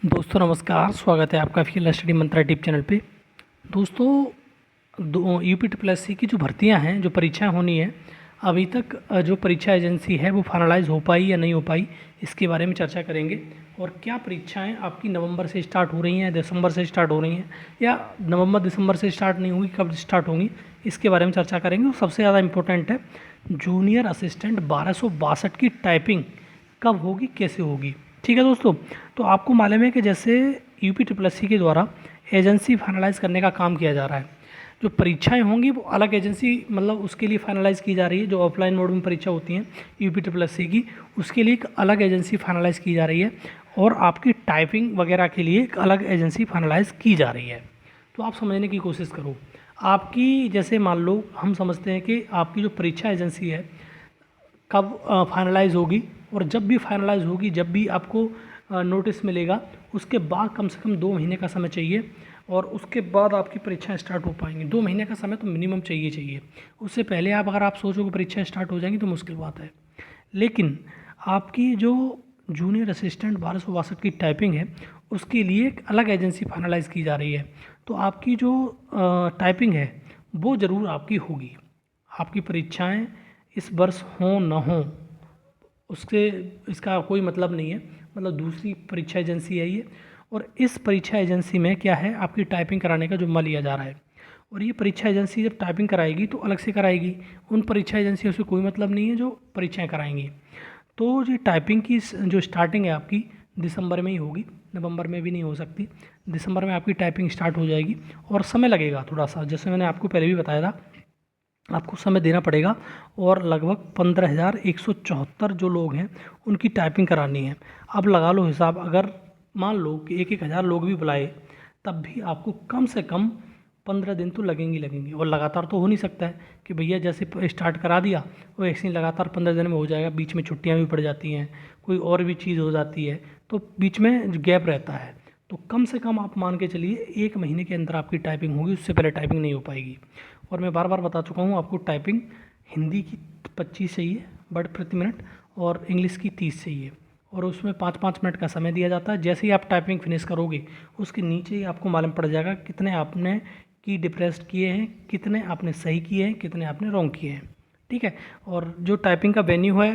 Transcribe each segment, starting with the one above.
दोस्तों नमस्कार, स्वागत है आपका फील्ड स्टडी मंत्रा टिप चैनल पे। दोस्तों यूपी की जो भर्तियां हैं, जो परीक्षाएं होनी है, अभी तक जो परीक्षा एजेंसी है वो फाइनलाइज हो पाई या नहीं हो पाई, इसके बारे में चर्चा करेंगे। और क्या परीक्षाएं आपकी नवंबर से स्टार्ट हो रही हैं, दिसंबर से स्टार्ट हो रही हैं, या नवंबर दिसंबर से स्टार्ट नहीं होगी, कब स्टार्ट होंगी, इसके बारे में चर्चा करेंगे। और सबसे ज़्यादा इंपॉर्टेंट है, जूनियर असिस्टेंट 1262 की टाइपिंग कब होगी, कैसे होगी। ठीक है दोस्तों, तो आपको मालूम है कि जैसे यूपी के द्वारा एजेंसी फाइनलाइज करने का काम किया जा रहा है। जो परीक्षाएं होंगी वो अलग एजेंसी, मतलब उसके लिए फाइनलाइज की जा रही है। जो ऑफलाइन मोड में परीक्षा होती हैं यूपी की, उसके लिए एक अलग एजेंसी फाइनलाइज की जा रही है, और आपकी टाइपिंग वगैरह के लिए एक अलग एजेंसी फाइनलाइज की जा रही है। तो आप समझने की कोशिश करो। आपकी जैसे मान लो, हम समझते हैं कि आपकी जो परीक्षा एजेंसी है कब फाइनलाइज होगी, और जब भी फाइनलाइज होगी, जब भी आपको नोटिस मिलेगा, उसके बाद कम से कम 2 महीने का समय चाहिए, और उसके बाद आपकी परीक्षाएं स्टार्ट हो पाएंगी। 2 महीने का समय तो मिनिमम चाहिए। उससे पहले अगर आप सोचो कि परीक्षाएं स्टार्ट हो जाएंगी तो मुश्किल बात है। लेकिन आपकी जो जूनियर असिस्टेंट 1262 की टाइपिंग है, उसके लिए एक अलग एजेंसी फाइनलाइज की जा रही है। तो आपकी जो टाइपिंग है वो ज़रूर आपकी होगी। आपकी परीक्षाएं इस वर्ष हों ना हों, उसके इसका कोई मतलब नहीं है। मतलब दूसरी परीक्षा एजेंसी है ये, और इस परीक्षा एजेंसी में क्या है, आपकी टाइपिंग कराने का जुम्मा लिया जा रहा है। और ये परीक्षा एजेंसी जब टाइपिंग कराएगी तो अलग से कराएगी, उन परीक्षा एजेंसियों से कोई मतलब नहीं है जो परीक्षाएं कराएंगी। तो ये टाइपिंग की जो स्टार्टिंग है आपकी दिसंबर में ही होगी, नवंबर में भी नहीं हो सकती। दिसंबर में आपकी टाइपिंग स्टार्ट हो जाएगी, और समय लगेगा थोड़ा सा, जैसे मैंने आपको पहले भी बताया था, आपको समय देना पड़ेगा। और लगभग 15,174 जो लोग हैं उनकी टाइपिंग करानी है। अब लगा लो हिसाब, अगर मान लो कि 1,000 लोग भी बुलाए, तब भी आपको कम से कम 15 दिन तो लगेंगे। और लगातार तो हो नहीं सकता है कि भैया जैसे स्टार्ट करा दिया वो ऐसे ही लगातार 15 दिन में हो जाएगा। बीच में छुट्टियां भी पड़ जाती हैं, कोई और भी चीज़ हो जाती है, तो बीच में गैप रहता है। तो कम से कम आप मान के चलिए 1 महीने के अंदर आपकी टाइपिंग होगी, उससे पहले टाइपिंग नहीं हो पाएगी। और मैं बार बार बता चुका हूँ आपको, टाइपिंग हिंदी की 25 चाहिए वर्ड प्रति मिनट, और इंग्लिश की 30 चाहिए, और उसमें 5-5 मिनट का समय दिया जाता है। जैसे ही आप टाइपिंग फिनिश करोगे, उसके नीचे ही आपको मालूम पड़ जाएगा कितने आपने की डिप्रेस्ड किए हैं, कितने आपने सही किए हैं, कितने आपने रॉन्ग किए हैं। ठीक है। और जो टाइपिंग का वेन्यू है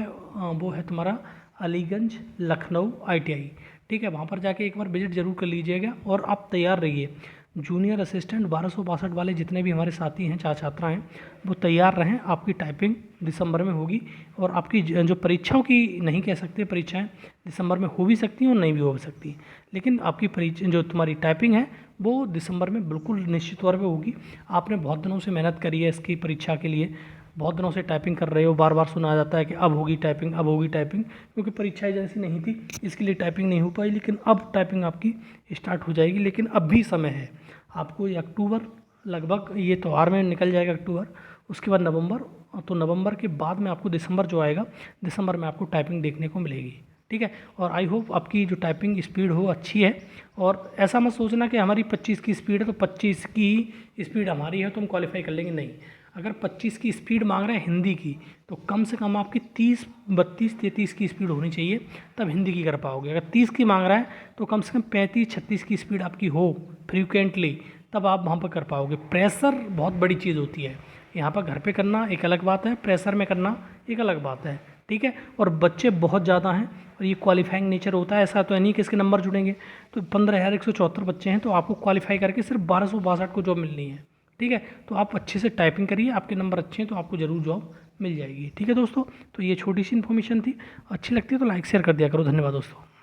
वो है तुम्हारा अलीगंज लखनऊ ITI। ठीक है, वहाँ पर जाके एक बार विजिट जरूर कर लीजिएगा, और आप तैयार रहिए। जूनियर असिस्टेंट 1262 वाले जितने भी हमारे साथी हैं, छात्र हैं, वो तैयार रहें। आपकी टाइपिंग दिसंबर में होगी, और आपकी जो परीक्षाओं की नहीं कह सकते, परीक्षाएं दिसंबर में हो भी सकती हैं और नहीं भी हो सकती, लेकिन आपकी परीक्षा जो तुम्हारी टाइपिंग है वो दिसंबर में बिल्कुल निश्चित तौर पे होगी। आपने बहुत दिनों से मेहनत करी है इसकी परीक्षा के लिए, बहुत दिनों से टाइपिंग कर रहे हो, बार बार सुना जाता है कि अब होगी टाइपिंग, अब होगी टाइपिंग, क्योंकि परीक्षा एजेंसी नहीं थी इसके लिए टाइपिंग नहीं हो पाई। लेकिन अब टाइपिंग आपकी स्टार्ट हो जाएगी, लेकिन अब भी समय है आपको। ये अक्टूबर, लगभग ये त्यौहार में निकल जाएगा अक्टूबर, उसके बाद नवंबर, तो नवंबर के बाद में आपको दिसंबर जो आएगा, दिसंबर में आपको टाइपिंग देखने को मिलेगी। ठीक है। और आई होप आपकी जो टाइपिंग स्पीड हो अच्छी है, और ऐसा मत सोचना कि हमारी 25 की स्पीड है तो 25 की स्पीड हमारी है तो हम क्वालिफाई कर लेंगे। नहीं, अगर 25 की स्पीड मांग रहे हैं हिंदी की, तो कम से कम आपकी 30, 32, 33 की स्पीड होनी चाहिए, तब हिंदी की कर पाओगे। अगर 30 की मांग रहा है तो कम से कम 35, 36 की स्पीड आपकी हो फ्रीक्वेंटली, तब आप वहाँ पर कर पाओगे। प्रेशर बहुत बड़ी चीज़ होती है। यहाँ पर घर पे करना एक अलग बात है, प्रेशर में करना एक अलग बात है। ठीक है। और बच्चे बहुत ज़्यादा हैं, और ये क्वालिफाइंग नेचर होता है, ऐसा तो है नहीं कि इसके नंबर जुड़ेंगे। तो 15,174 बच्चे हैं, तो आपको क्वालिफाई करके सिर्फ 1262 को जॉब मिलनी है। ठीक है। तो आप अच्छे से टाइपिंग करिए, आपके नंबर अच्छे हैं तो आपको ज़रूर जॉब मिल जाएगी। ठीक है दोस्तों, तो ये छोटी सी इन्फॉर्मेशन थी। अच्छी लगती है तो लाइक शेयर कर दिया करो। धन्यवाद दोस्तों।